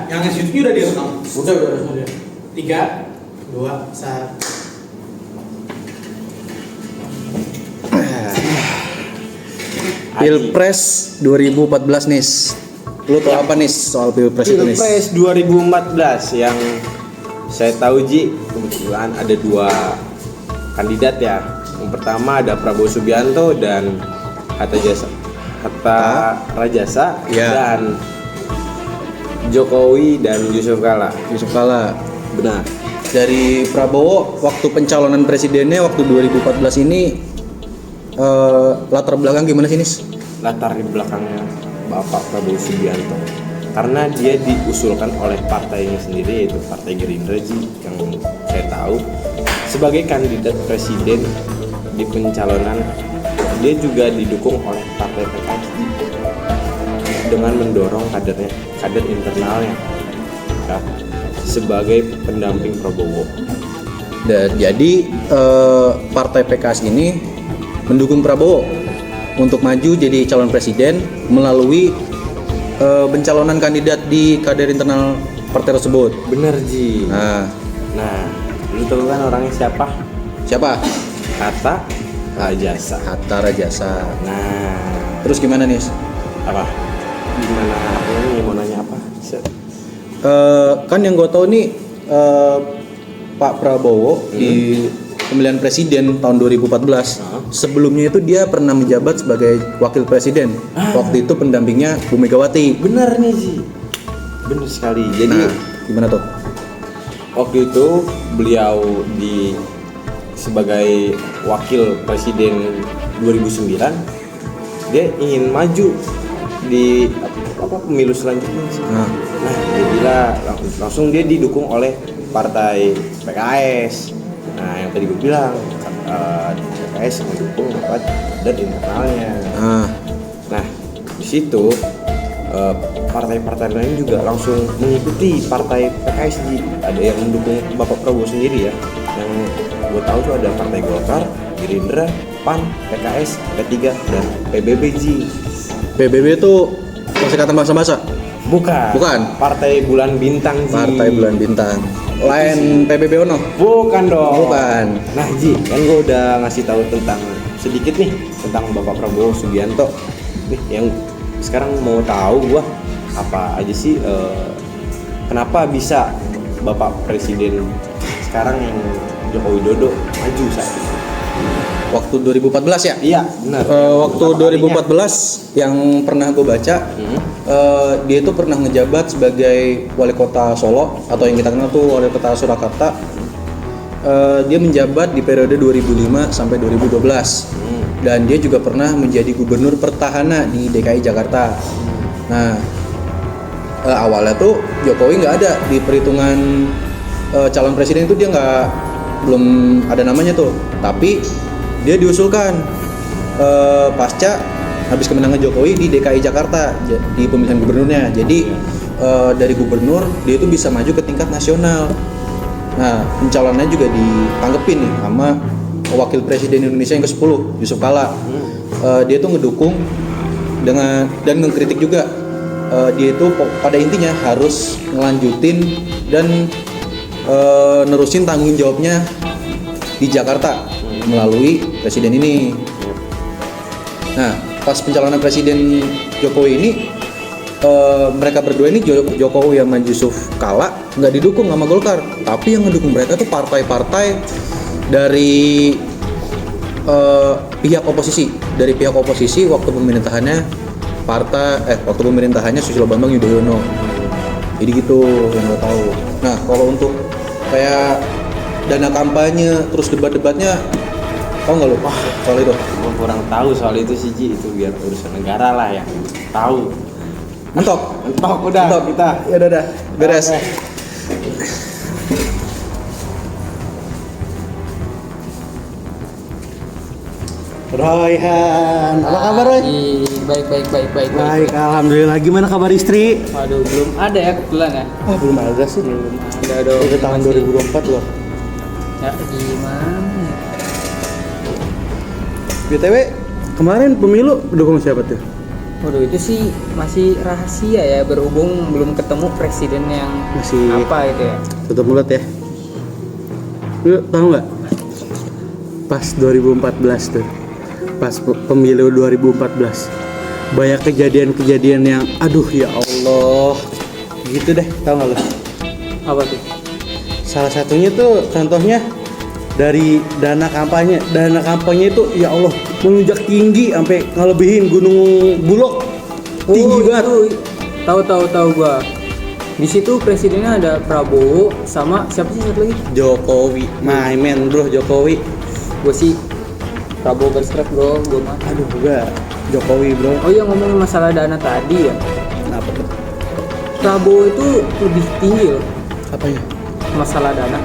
yang shootnya udah direkam. Udah. 3, 2, 1. Pilpres 2014 nis. Lu tau apa nis soal Pilpres itu nis? Pilpres 2014 yang saya tahu Ji, kebetulan ada 2 kandidat ya. Yang pertama ada Prabowo Subianto dan Hatta Rajasa Ya. dan Jokowi dan Yusuf Kala. Benar. Dari Prabowo waktu pencalonan presidennya waktu 2014 ini latar belakang gimana sih nis? Latar di belakangnya Bapak Prabowo Subianto karena dia diusulkan oleh partainya sendiri, yaitu Partai Gerindra Ji, yang saya tahu sebagai kandidat presiden di pencalonan. Dia juga didukung oleh Partai PKS Ji, dengan mendorong kader internalnya ya, sebagai pendamping Prabowo. Dan jadi Partai PKS ini mendukung Prabowo untuk maju jadi calon presiden melalui pencalonan kandidat di kader internal partai tersebut. Bener Ji. Nah, lu tahu kan orangnya siapa? siapa? Hatta Rajasa. Hatta Rajasa. Nah, Terus gimana nih? apa? Gimana aku ini mau nanya apa? Kan yang gue tahu nih Pak Prabowo di pemilihan presiden tahun 2014 sebelumnya itu dia pernah menjabat sebagai wakil presiden. Waktu itu pendampingnya Bu Megawati. Bener nih Ji. Bener sekali. Jadi Gimana tuh? waktu itu beliau sebagai wakil presiden 2009, dia ingin maju di pemilu selanjutnya sih. Nah, jadilah langsung dia didukung oleh partai PKS. Nah, yang tadi gue bilang PKS mendukung dan internalnya. Nah, di situ partai-partai lain juga langsung mengikuti partai PKS. Ada yang mendukung Bapak Prabowo sendiri ya. Yang gue tahu tuh ada Partai Golkar, Gerindra, PAN, PKS, P3 dan PBB Ji. PBB itu Perserikatan Bangsa-Bangsa? Bukan. Partai Bulan Bintang Ji. Partai Bulan Bintang. Lain PBB Ono? Bukan dong. Bukan. Nah Ji, kan gue udah ngasih tahu sedikit nih tentang Bapak Prabowo Subianto. Nih yang sekarang mau tahu gua apa aja sih kenapa bisa Bapak Presiden sekarang yang Joko Widodo maju saat itu? Waktu 2014 ya? Iya, benar. Waktu 2014 yang pernah gue baca, dia itu pernah ngejabat sebagai wali kota Solo atau yang kita kenal tuh wali kota Surakarta. Dia menjabat di periode 2005 sampai 2012. Dan dia juga pernah menjadi gubernur petahana di DKI Jakarta. Nah, awalnya tuh Jokowi nggak ada di perhitungan calon presiden itu, dia belum ada namanya tuh. Tapi dia diusulkan pasca habis kemenangan Jokowi di DKI Jakarta di pemilihan gubernurnya. Jadi dari gubernur dia itu bisa maju ke tingkat nasional. Nah, pencalonannya juga ditanggepin nih sama wakil presiden Indonesia yang ke-10 Yusuf Kala. Dia tuh ngedukung dan ngekritik juga. Dia itu pada intinya harus ngelanjutin dan nerusin tanggung jawabnya di Jakarta melalui presiden ini. Nah, pas pencalonan presiden Jokowi ini mereka berdua ini, Jokowi sama Yusuf Kala, nggak didukung sama Golkar, tapi yang ngedukung mereka tuh partai-partai dari pihak oposisi. Dari pihak oposisi waktu pemerintahannya Susilo Bambang Yudhoyono. Jadi gitu yang gue tahu. Nah, kalau untuk kayak dana kampanye terus debat-debatnya tahu nggak lo? Soal itu? Gue kurang tahu soal itu sih Ji, itu biar urusan negara lah ya. Tahu. Mentok Udah kita. Ya udah beres. Okay. Royhan, apa kabar Roy? Baik. Baik, alhamdulillah. Gimana kabar istri? Waduh, belum ada ya kebetulan ya. Wah, belum ada sih. Belum ada dong. Itu tahun 2024 loh. Ya gimana? BTW, kemarin pemilu dukung siapa tuh? Waduh, itu sih masih rahasia ya, berhubung belum ketemu presiden yang Masih- apa gitu ya. Tutup mulut ya. Lu tahu nggak? Pas 2014 tuh, pas pemilu 2014, banyak kejadian-kejadian yang, aduh ya Allah, gitu deh, tahu nggak lu? Apa tuh? Salah satunya tuh contohnya dari dana kampanye itu ya Allah melunjak tinggi sampai ngelebihin Gunung Bulok, tinggi banget. Itu, tahu gua. Di situ presidennya ada Prabowo sama siapa sih satu lagi? Jokowi, my man bro, Jokowi. Gue sih Prabowo garis keras bro, gue mah. Aduh juga Jokowi bro. Oh iya, ngomongin masalah dana tadi ya, Kenapa tuh? Prabowo itu lebih tinggi loh Apanya? masalah dana,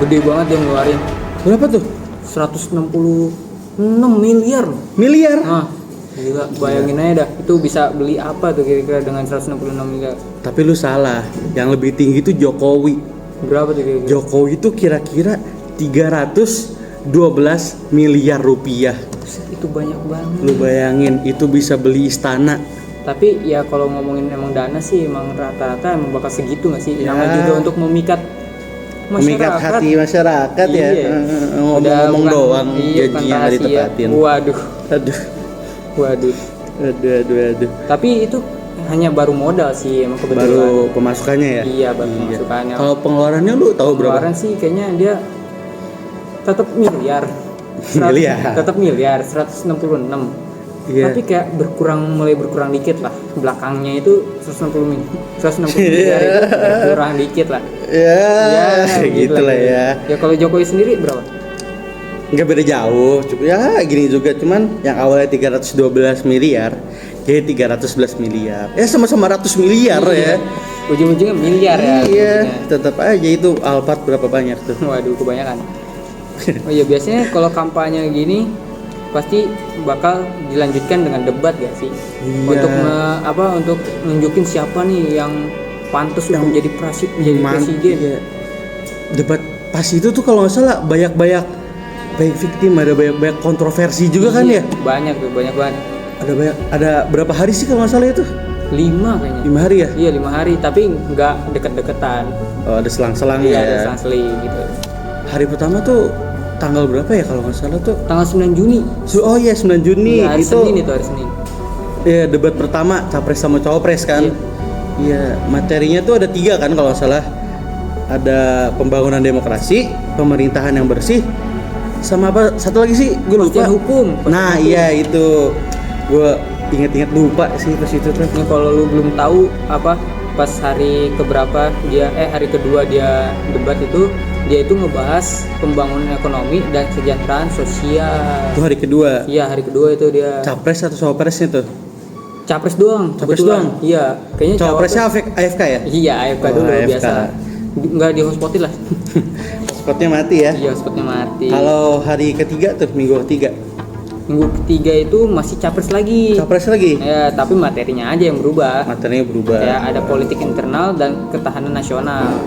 gede banget dia ngeluarin Berapa tuh? 166 miliar. Miliar. Nah, gila, bayangin aja dah, itu bisa beli apa tuh kira-kira dengan 166 miliar. Tapi lu salah. Yang lebih tinggi itu Jokowi. Berapa tuh kira-kira? Jokowi itu kira-kira 312 miliar rupiah. Itu banyak banget. Lu bayangin itu bisa beli istana. Tapi ya kalau ngomongin emang dana sih emang rata-rata emang bakal segitu nggak sih? Ya. Namanya juga untuk memikat Memikat hati masyarakat ya. Iya. Ngomong-ngomong Udah doang iya, bukan gajinya nggak rahasia. ditepatin. Waduh, Aduh. waduh. Aduh. Tapi itu hanya baru modal sih emang kebetulan. Baru pemasukannya ya? Iya, baru pemasukannya. Kalau pengeluarannya lu tahu berapa? Pengeluaran sih kayaknya dia tetap miliar. Miliar. Tetap miliar, 166. Iya. Tapi kayak mulai berkurang dikit lah. Belakangnya itu 160 miliar itu berkurang dikit lah. Ya, gitu lah ya. Ya kalau Jokowi sendiri berapa? Nggak beda jauh, ya gini juga, cuman yang awalnya 312 miliar jadi 311 miliar. Ya sama-sama ratus miliar ya. Ujung-ujungnya miliar ya. Iya, ujungnya. tetap aja itu Alphard berapa banyak tuh. Waduh, kebanyakan. Oh iya, biasanya kalau kampanye gini pasti bakal dilanjutkan dengan debat gak sih? Iya. Untuk nunjukin siapa nih yang pantas untuk jadi presiden. Iya. Debat pas itu tuh kalau nggak salah banyak victim, ada banyak kontroversi juga kan ya. Banyak banget. Ada berapa hari sih kalau nggak salah itu? 5 kayaknya. 5 hari ya? Iya, 5 hari, tapi nggak deket-deketan. Oh, ada selang-selangnya Iya, ya. ada selang-seling gitu. Hari pertama tuh tanggal berapa ya kalau nggak salah tuh? Tanggal 9 Juni. Oh iya 9 Juni Iya, hari itu. Senin itu, hari Senin. Iya, debat pertama capres sama cawapres kan. Iya, materinya tuh ada 3 kan kalau nggak salah. Ada pembangunan demokrasi, pemerintahan yang bersih, sama apa? Satu lagi sih, gue lupa. Kepastian hukum. Nah, iya itu. Gue inget-inget lupa sih pas itu tuh. Ini kalau lu belum tahu apa, pas hari hari kedua dia debat itu, dia itu ngebahas pembangunan ekonomi dan kesejahteraan sosial. Itu hari kedua. Iya, hari kedua itu dia. Capres atau cawapresnya tuh? Capres doang. Capres kebetulan. doang? Iya, kayaknya Cawapresnya AFK ya? Iya, AFK Oh, dulu AFK. biasa. Nggak di hotspotin lah. Spotnya mati ya. Iya, spotnya mati. Kalau hari ketiga tuh, minggu ketiga, Minggu ketiga itu masih capres lagi. capres lagi. Ya, tapi materinya aja yang berubah. Materinya berubah. Ya, ada politik internal dan ketahanan nasional.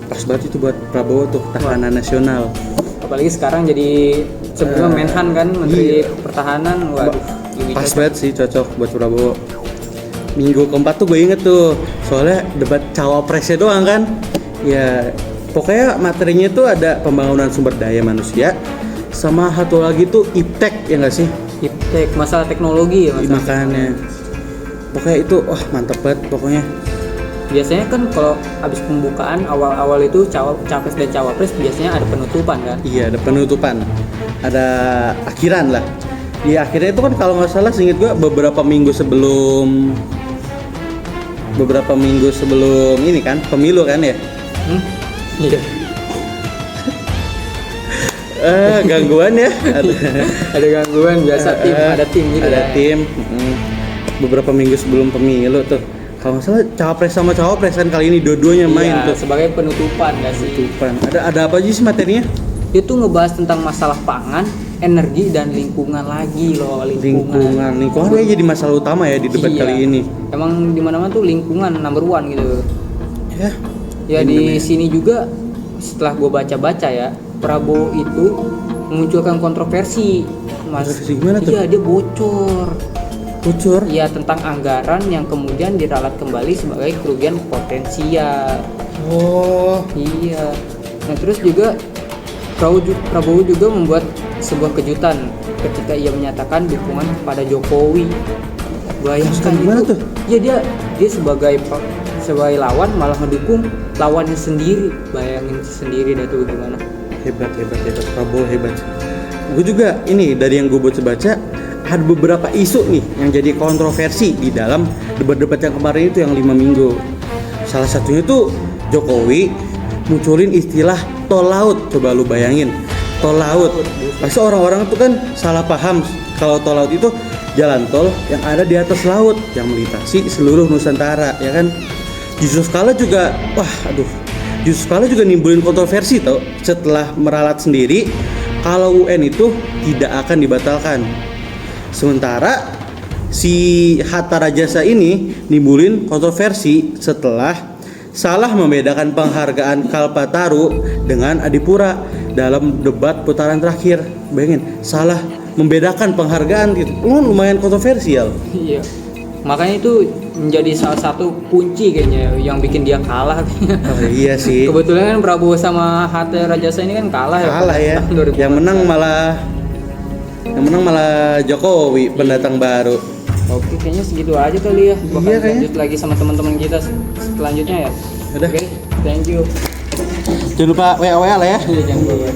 Pas banget itu buat Prabowo tuh, tahanan nasional. Apalagi sekarang jadi sebelumnya Menhan kan, Menteri iya. Pertahanan. Waduh, lebih Pas cocok. banget sih, cocok buat Prabowo. Minggu keempat tuh gue inget tuh, soalnya debat cawapresnya doang kan. Ya, pokoknya materinya tuh ada pembangunan sumber daya manusia, sama satu lagi tuh iptek ya nggak sih? Iptek, masalah teknologi ya mas. Makanya, pokoknya itu, wah mantep banget pokoknya. Biasanya kan kalau habis pembukaan awal-awal itu capres dan cawapres biasanya ada penutupan kan. Iya, ada penutupan, ada akhiran lah. Di akhirnya itu kan kalau nggak salah, seinget gue beberapa minggu sebelum ini kan pemilu kan ya. Iya. Gangguan ya. Ada gangguan biasa ada tim gitu. Ada ya. tim. Beberapa minggu sebelum pemilu tuh. Kalau nggak salah capres sama cawapres kan kali ini dua-duanya main Iya, tuh. sebagai penutupan gak sih? Penutupan. Ada apa aja sih materinya? Itu ngebahas tentang masalah pangan, energi dan lingkungan lagi loh, Lingkungan kayaknya jadi masalah utama ya di debat Iya. kali ini. Emang di mana-mana tuh lingkungan number one gitu. Ya. Ya di sini juga setelah gue baca-baca ya, Prabowo itu memunculkan kontroversi. Kontroversi gimana tuh? Iya, dia bocor. Bocor. ya tentang anggaran yang kemudian diralat kembali sebagai kerugian potensial. Oh, Iya. Nah terus juga Prabowo juga membuat sebuah kejutan ketika ia menyatakan dukungan kepada Jokowi. Bayangkan gimana itu. tuh? Ya dia sebagai lawan malah mendukung lawannya sendiri. Bayangin sendiri dah tuh gimana. hebat. Prabowo hebat. Gue juga ini dari yang gue baca ada beberapa isu nih yang jadi kontroversi di dalam debat-debat yang kemarin itu yang 5 minggu. Salah satunya tuh Jokowi munculin istilah tol laut. Coba lu bayangin, tol laut. Pasti orang-orang tuh kan salah paham kalau tol laut itu jalan tol yang ada di atas laut yang melintasi seluruh Nusantara, ya kan? Yusuf Kala juga, Yusuf Kala juga nimbulin kontroversi tau setelah meralat sendiri kalau UN itu tidak akan dibatalkan. Sementara si Hatta Rajasa ini nimbulin kontroversi setelah salah membedakan penghargaan Kalpataru dengan Adipura dalam debat putaran terakhir. Bayangin, salah membedakan penghargaan gitu. Lumayan kontroversial. Iya. Makanya itu menjadi salah satu kunci kayaknya yang bikin dia kalah. Oh iya sih. Kebetulan kan Prabowo sama Hatta Rajasa ini kan kalah Ya. tahun 2014. Yang menang malah Jokowi, pendatang baru. Oke, kayaknya segitu aja kali ya. Bakal Iya, kayaknya. lanjut lagi sama teman-teman kita selanjutnya ya. Udah. Oke, thank you. Jangan lupa WA lah ya. Iya, jangan lupa.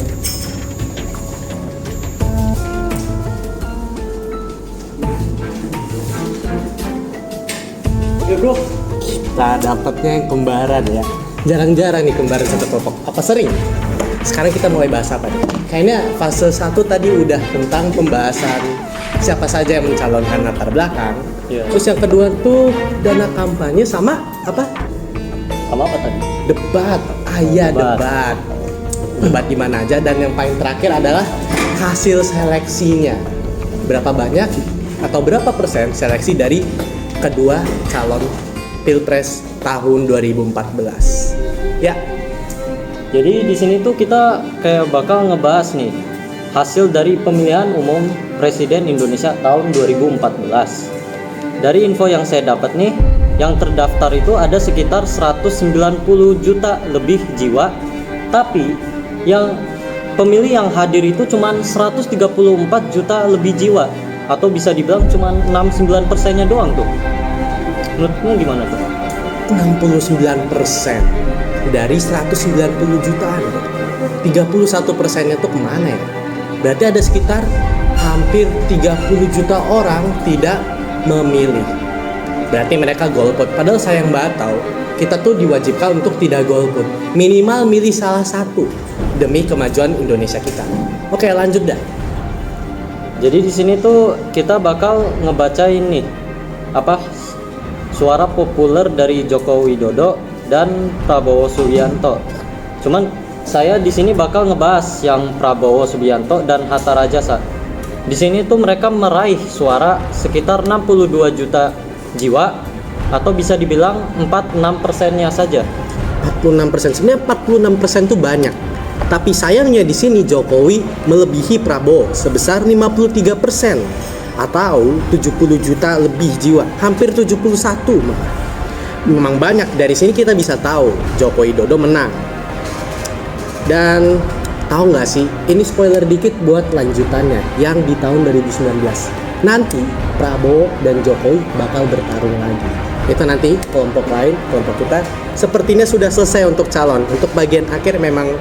Oke bro, kita dapatnya yang kembaran ya. Jarang-jarang nih kembaran satu kelompok. Apa sering? Sekarang kita mulai bahas apa nih? Kayaknya fase 1 tadi udah tentang pembahasan siapa saja yang mencalonkan latar belakang. Iya. Terus yang kedua tuh dana kampanye sama apa? Sama apa tadi? Debat. Iya Debat. debat. Debat di mana aja, dan yang paling terakhir adalah hasil seleksinya. Berapa banyak atau berapa persen seleksi dari kedua calon Pilpres tahun 2014. Ya, Jadi di sini tuh kita kayak bakal ngebahas nih hasil dari pemilihan umum Presiden Indonesia tahun 2014. Dari info yang saya dapat nih, yang terdaftar itu ada sekitar 190 juta lebih jiwa, tapi yang pemilih yang hadir itu cuma 134 juta lebih jiwa, atau bisa dibilang cuma 69%-nya doang tuh. Menurutmu gimana tuh? 69% dari 190 jutaan. 31%-nya tuh kemana ya? Berarti ada sekitar hampir 30 juta orang tidak memilih. Berarti mereka golput. Padahal sayang banget tau, kita tuh diwajibkan untuk tidak golput. Minimal milih salah satu demi kemajuan Indonesia kita. Oke, lanjut dah. Jadi di sini tuh kita bakal ngebacain nih suara populer dari Joko Widodo dan Prabowo Subianto. Cuman saya di sini bakal ngebahas yang Prabowo Subianto dan Hatta Rajasa. Di sini tuh mereka meraih suara sekitar 62 juta jiwa, atau bisa dibilang 46%-nya saja. 46%. Sebenarnya 46% tuh banyak. Tapi sayangnya di sini Jokowi melebihi Prabowo sebesar 53% atau 70 juta lebih jiwa, hampir 71 malah. Memang banyak. Dari sini kita bisa tahu Joko Widodo menang. Dan tahu nggak sih, ini spoiler dikit buat lanjutannya yang di tahun 2019. Nanti Prabowo dan Jokowi bakal bertarung lagi. Itu nanti kelompok lain, kelompok kita sepertinya sudah selesai untuk calon. Untuk bagian akhir memang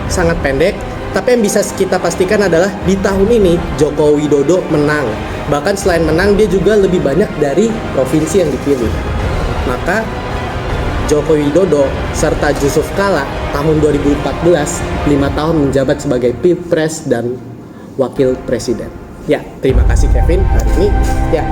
sangat pendek, tapi yang bisa kita pastikan adalah di tahun ini Joko Widodo menang. Bahkan selain menang, dia juga lebih banyak dari provinsi yang dipilih. Maka Joko Widodo serta Yusuf Kala tahun 2014 5 tahun menjabat sebagai Pilpres dan Wakil Presiden. Ya, terima kasih Kevin hari ini. Ya.